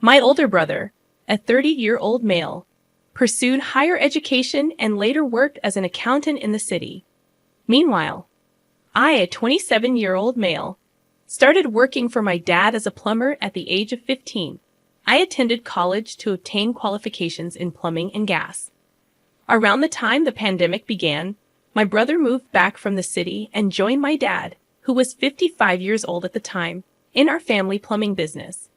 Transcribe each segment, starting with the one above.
My older brother, a 30-year-old male, pursued higher education and later worked as an accountant in the city. Meanwhile, I, a 27-year-old male, started working for my dad as a plumber at the age of 15. I attended college to obtain qualifications in plumbing and gas. Around the time the pandemic began, my brother moved back from the city and joined my dad, who was 55 years old at the time, in our family plumbing business.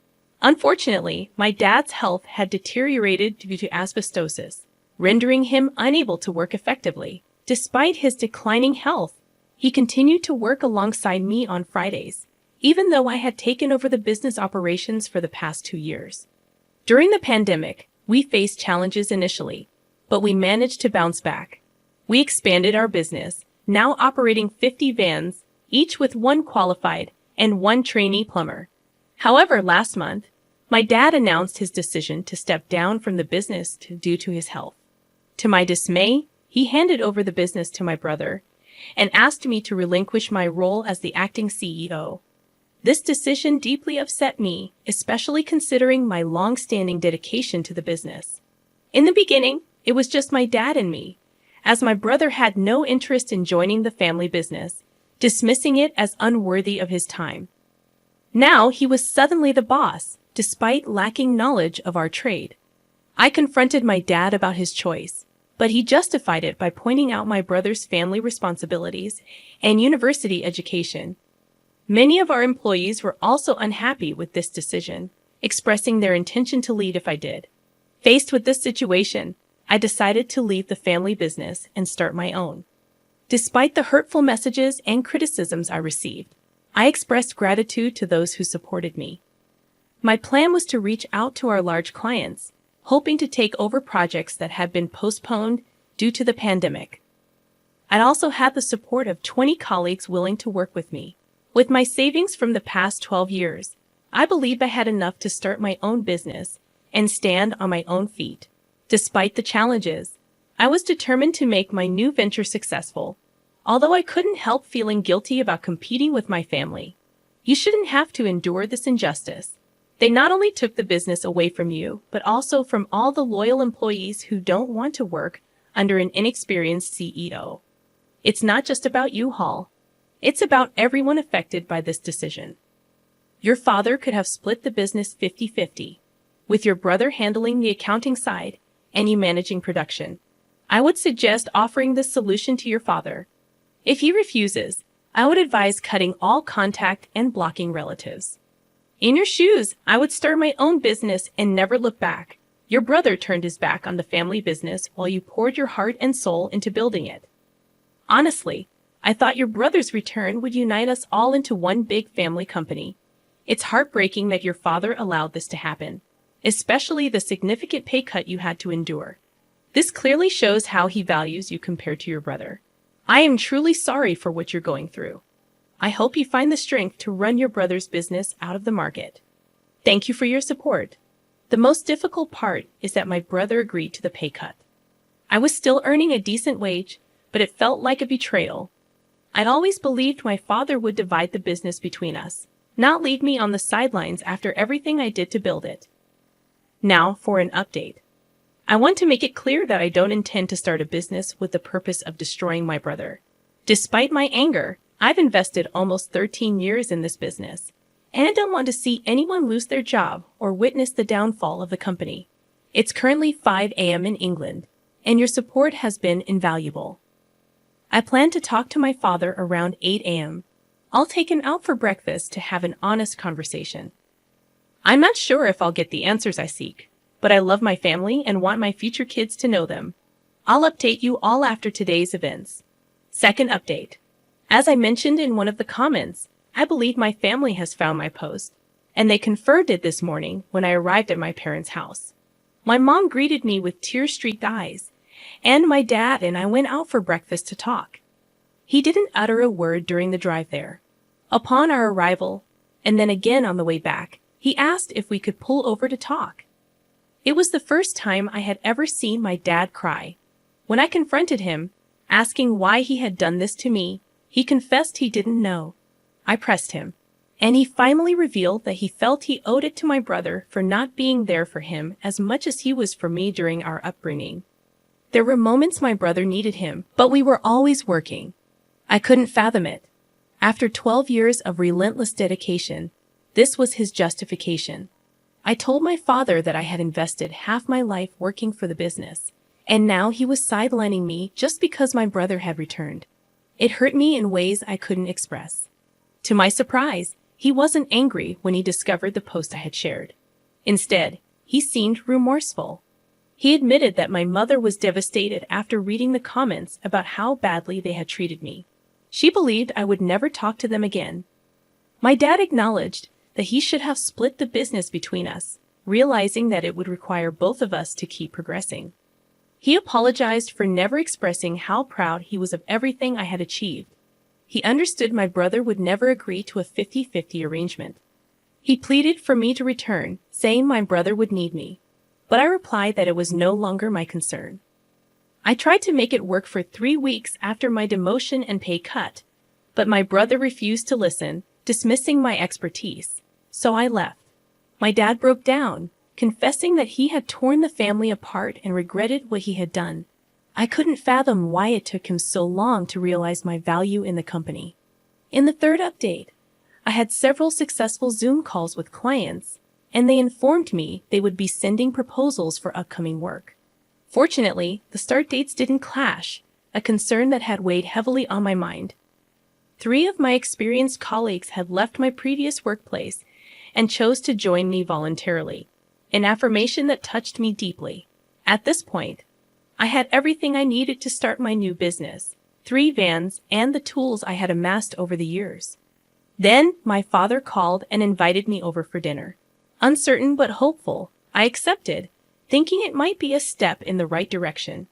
Unfortunately, my dad's health had deteriorated due to asbestosis, rendering him unable to work effectively. Despite his declining health, he continued to work alongside me on Fridays, even though I had taken over the business operations for the past 2 years. During the pandemic, we faced challenges initially, but we managed to bounce back. We expanded our business, now operating 50 vans, each with 1 qualified and 1 trainee plumber. However, last month, my dad announced his decision to step down from the business due to his health. To my dismay, he handed over the business to my brother and asked me to relinquish my role as the acting CEO. This decision deeply upset me, especially considering my long-standing dedication to the business. In the beginning, it was just my dad and me, as my brother had no interest in joining the family business, dismissing it as unworthy of his time. Now he was suddenly the boss, despite lacking knowledge of our trade. I confronted my dad about his choice, but he justified it by pointing out my brother's family responsibilities and university education. Many of our employees were also unhappy with this decision, expressing their intention to leave if I did. Faced with this situation, I decided to leave the family business and start my own. Despite the hurtful messages and criticisms I received, I expressed gratitude to those who supported me. My plan was to reach out to our large clients, hoping to take over projects that had been postponed due to the pandemic. I also had the support of 20 colleagues willing to work with me. With my savings from the past 12 years, I believed I had enough to start my own business and stand on my own feet. Despite the challenges, I was determined to make my new venture successful, although I couldn't help feeling guilty about competing with my family. You shouldn't have to endure this injustice. They not only took the business away from you, but also from all the loyal employees who don't want to work under an inexperienced CEO. It's not just about you, Hall. It's about everyone affected by this decision. Your father could have split the business 50-50, with your brother handling the accounting side and you managing production. I would suggest offering this solution to your father. If he refuses, I would advise cutting all contact and blocking relatives. In your shoes, I would start my own business and never look back. Your brother turned his back on the family business while you poured your heart and soul into building it. Honestly, I thought your brother's return would unite us all into one big family company. It's heartbreaking that your father allowed this to happen, especially the significant pay cut you had to endure. This clearly shows how he values you compared to your brother. I am truly sorry for what you're going through. I hope you find the strength to run your brother's business out of the market. Thank you for your support. The most difficult part is that my brother agreed to the pay cut. I was still earning a decent wage, but it felt like a betrayal. I'd always believed my father would divide the business between us, not leave me on the sidelines after everything I did to build it. Now for an update. I want to make it clear that I don't intend to start a business with the purpose of destroying my brother. Despite my anger, I've invested almost 13 years in this business, and I don't want to see anyone lose their job or witness the downfall of the company. It's currently 5 a.m. in England, and your support has been invaluable. I plan to talk to my father around 8 a.m. I'll take him out for breakfast to have an honest conversation. I'm not sure if I'll get the answers I seek, but I love my family and want my future kids to know them. I'll update you all after today's events. Second update. As I mentioned in one of the comments, I believe my family has found my post, and they confirmed it this morning when I arrived at my parents' house. My mom greeted me with tear-streaked eyes, and my dad and I went out for breakfast to talk. He didn't utter a word during the drive there. Upon our arrival, and then again on the way back, he asked if we could pull over to talk. It was the first time I had ever seen my dad cry. When I confronted him, asking why he had done this to me, he confessed he didn't know. I pressed him. And he finally revealed that he felt he owed it to my brother for not being there for him as much as he was for me during our upbringing. There were moments my brother needed him, but we were always working. I couldn't fathom it. After 12 years of relentless dedication, this was his justification. I told my father that I had invested half my life working for the business, and now he was sidelining me just because my brother had returned. It hurt me in ways I couldn't express. To my surprise, he wasn't angry when he discovered the post I had shared. Instead, he seemed remorseful. He admitted that my mother was devastated after reading the comments about how badly they had treated me. She believed I would never talk to them again. My dad acknowledged that he should have split the business between us, realizing that it would require both of us to keep progressing. He apologized for never expressing how proud he was of everything I had achieved. He understood my brother would never agree to a 50-50 arrangement. He pleaded for me to return, saying my brother would need me. But I replied that it was no longer my concern. I tried to make it work for 3 weeks after my demotion and pay cut, but my brother refused to listen, dismissing my expertise. So I left. My dad broke down, confessing that he had torn the family apart and regretted what he had done. I couldn't fathom why it took him so long to realize my value in the company. In the third update, I had several successful Zoom calls with clients, and they informed me they would be sending proposals for upcoming work. Fortunately, the start dates didn't clash, a concern that had weighed heavily on my mind. 3 of my experienced colleagues had left my previous workplace and chose to join me voluntarily, an affirmation that touched me deeply. At this point, I had everything I needed to start my new business, 3 vans, and the tools I had amassed over the years. Then my father called and invited me over for dinner. Uncertain but hopeful, I accepted, thinking it might be a step in the right direction.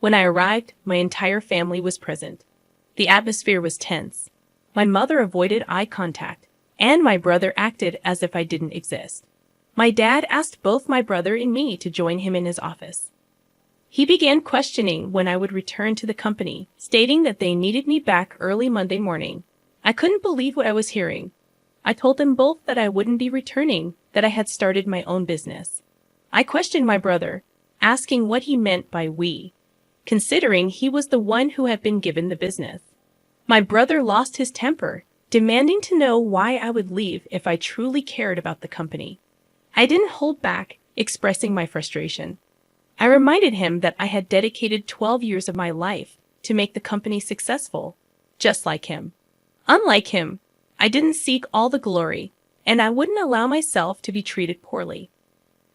When I arrived, my entire family was present. The atmosphere was tense. My mother avoided eye contact, and my brother acted as if I didn't exist. My dad asked both my brother and me to join him in his office. He began questioning when I would return to the company, stating that they needed me back early Monday morning. I couldn't believe what I was hearing. I told them both that I wouldn't be returning, that I had started my own business. I questioned my brother, asking what he meant by we, considering he was the one who had been given the business. My brother lost his temper, demanding to know why I would leave if I truly cared about the company. I didn't hold back, expressing my frustration. I reminded him that I had dedicated 12 years of my life to make the company successful, just like him. Unlike him, I didn't seek all the glory, and I wouldn't allow myself to be treated poorly.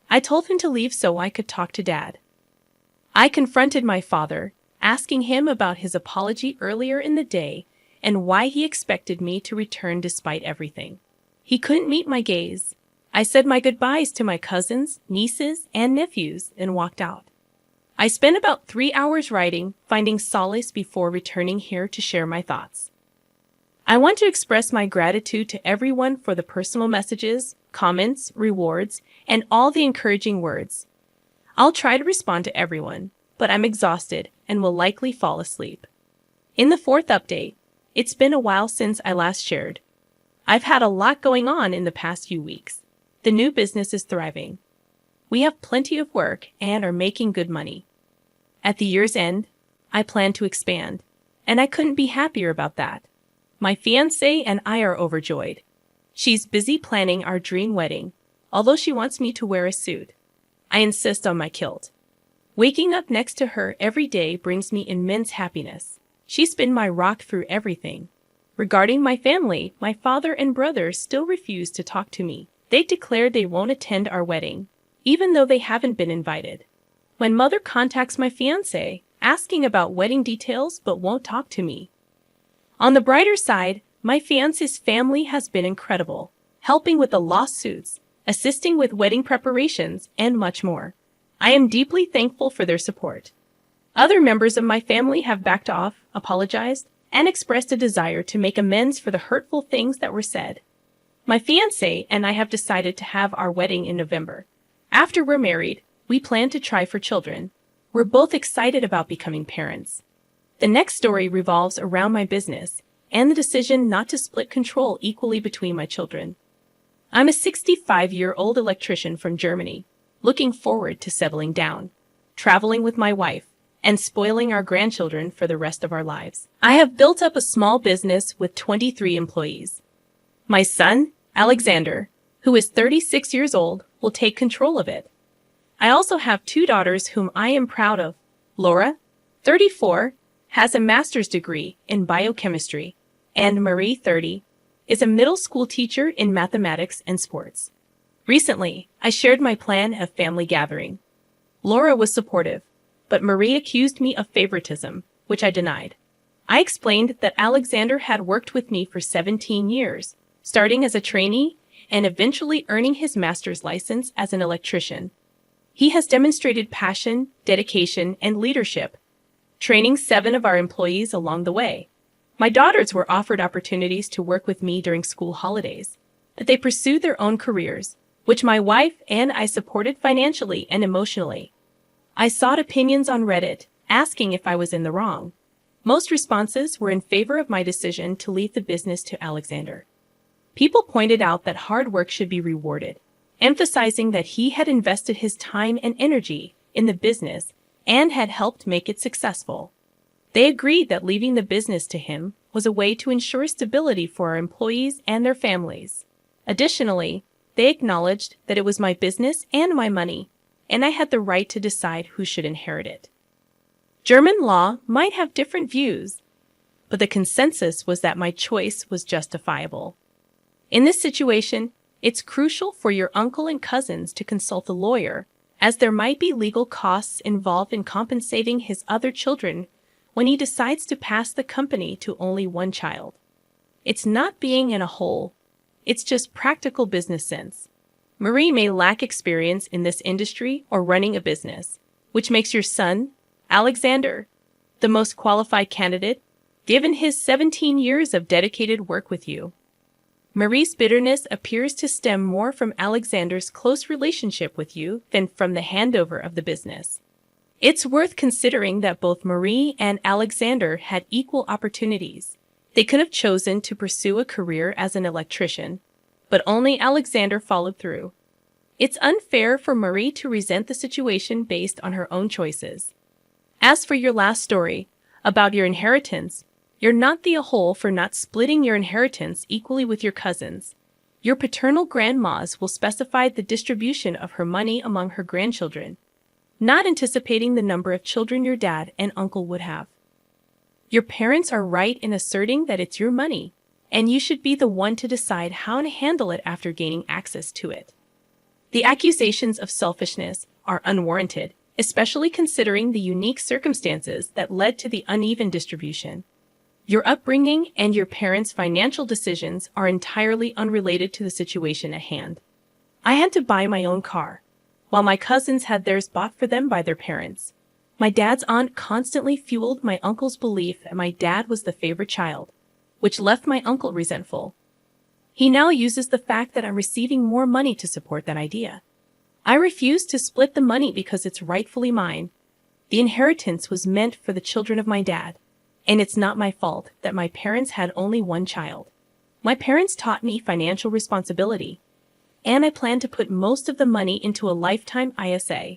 I told him to leave so I could talk to Dad. I confronted my father, asking him about his apology earlier in the day and why he expected me to return despite everything. He couldn't meet my gaze. I said my goodbyes to my cousins, nieces, and nephews and walked out. I spent about 3 hours writing, finding solace before returning here to share my thoughts. I want to express my gratitude to everyone for the personal messages, comments, rewards, and all the encouraging words. I'll try to respond to everyone, but I'm exhausted and will likely fall asleep. In the 4th update, it's been a while since I last shared. I've had a lot going on in the past few weeks. The new business is thriving. We have plenty of work and are making good money. At the year's end, I plan to expand, and I couldn't be happier about that. My fiancé and I are overjoyed. She's busy planning our dream wedding, although she wants me to wear a suit. I insist on my kilt. Waking up next to her every day brings me immense happiness. She's been my rock through everything. Regarding my family, my father and brother still refuse to talk to me. They declared they won't attend our wedding, even though they haven't been invited. My mother contacts my fiancé, asking about wedding details but won't talk to me. On the brighter side, my fiancé's family has been incredible, helping with the lawsuits, assisting with wedding preparations, and much more. I am deeply thankful for their support. Other members of my family have backed off, apologized, and expressed a desire to make amends for the hurtful things that were said. My fiancé and I have decided to have our wedding in November. After we're married, we plan to try for children. We're both excited about becoming parents. The next story revolves around my business, and the decision not to split control equally between my children. I'm a 65-year-old electrician from Germany, looking forward to settling down, traveling with my wife, and spoiling our grandchildren for the rest of our lives. I have built up a small business with 23 employees. My son, Alexander, who is 36 years old, will take control of it. I also have 2 daughters whom I am proud of. Laura, 34, has a master's degree in biochemistry, and Marie, 30, is a middle school teacher in mathematics and sports. Recently, I shared my plan of family gathering. Laura was supportive, but Marie accused me of favoritism, which I denied. I explained that Alexander had worked with me for 17 years, starting as a trainee and eventually earning his master's license as an electrician. He has demonstrated passion, dedication, and leadership, training 7 of our employees along the way. My daughters were offered opportunities to work with me during school holidays, but they pursued their own careers, which my wife and I supported financially and emotionally. I sought opinions on Reddit, asking if I was in the wrong. Most responses were in favor of my decision to leave the business to Alexander. People pointed out that hard work should be rewarded, emphasizing that he had invested his time and energy in the business and had helped make it successful. They agreed that leaving the business to him was a way to ensure stability for our employees and their families. Additionally, they acknowledged that it was my business and my money, and I had the right to decide who should inherit it. German law might have different views, but the consensus was that my choice was justifiable. In this situation, it's crucial for your uncle and cousins to consult a lawyer, as there might be legal costs involved in compensating his other children when he decides to pass the company to only one child. It's not being in a hole, it's just practical business sense. Marie may lack experience in this industry or running a business, which makes your son, Alexander, the most qualified candidate, given his 17 years of dedicated work with you. Marie's bitterness appears to stem more from Alexander's close relationship with you than from the handover of the business. It's worth considering that both Marie and Alexander had equal opportunities. They could have chosen to pursue a career as an electrician, but only Alexander followed through. It's unfair for Marie to resent the situation based on her own choices. As for your last story, about your inheritance, you're not the whole for not splitting your inheritance equally with your cousins. Your paternal grandmas will specify the distribution of her money among her grandchildren, not anticipating the number of children your dad and uncle would have. Your parents are right in asserting that it's your money, and you should be the one to decide how to handle it after gaining access to it. The accusations of selfishness are unwarranted, especially considering the unique circumstances that led to the uneven distribution. Your upbringing and your parents' financial decisions are entirely unrelated to the situation at hand. I had to buy my own car, while my cousins had theirs bought for them by their parents. My dad's aunt constantly fueled my uncle's belief that my dad was the favorite child, which left my uncle resentful. He now uses the fact that I'm receiving more money to support that idea. I refuse to split the money because it's rightfully mine. The inheritance was meant for the children of my dad, and it's not my fault that my parents had only one child. My parents taught me financial responsibility, and I plan to put most of the money into a lifetime ISA.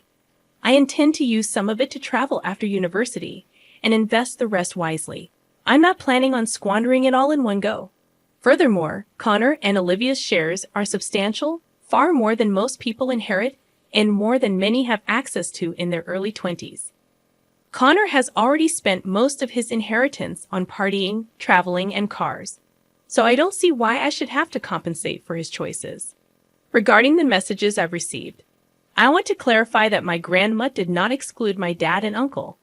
I intend to use some of it to travel after university and invest the rest wisely. I'm not planning on squandering it all in one go. Furthermore, Connor and Olivia's shares are substantial, far more than most people inherit and more than many have access to in their early 20s. Connor has already spent most of his inheritance on partying, traveling, and cars, so I don't see why I should have to compensate for his choices. Regarding the messages I've received, I want to clarify that my grandma did not exclude my dad and uncle.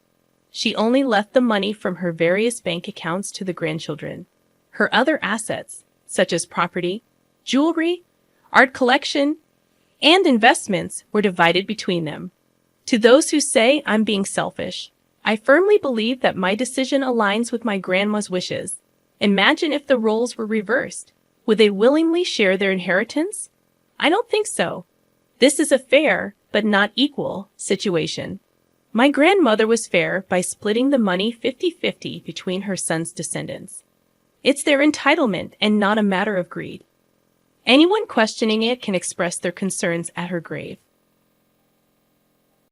She only left the money from her various bank accounts to the grandchildren. Her other assets, such as property, jewelry, art collection, and investments, were divided between them. To those who say I'm being selfish, I firmly believe that my decision aligns with my grandma's wishes. Imagine if the roles were reversed. Would they willingly share their inheritance? I don't think so. This is a fair, but not equal, situation. My grandmother was fair by splitting the money 50-50 between her son's descendants. It's their entitlement and not a matter of greed. Anyone questioning it can express their concerns at her grave.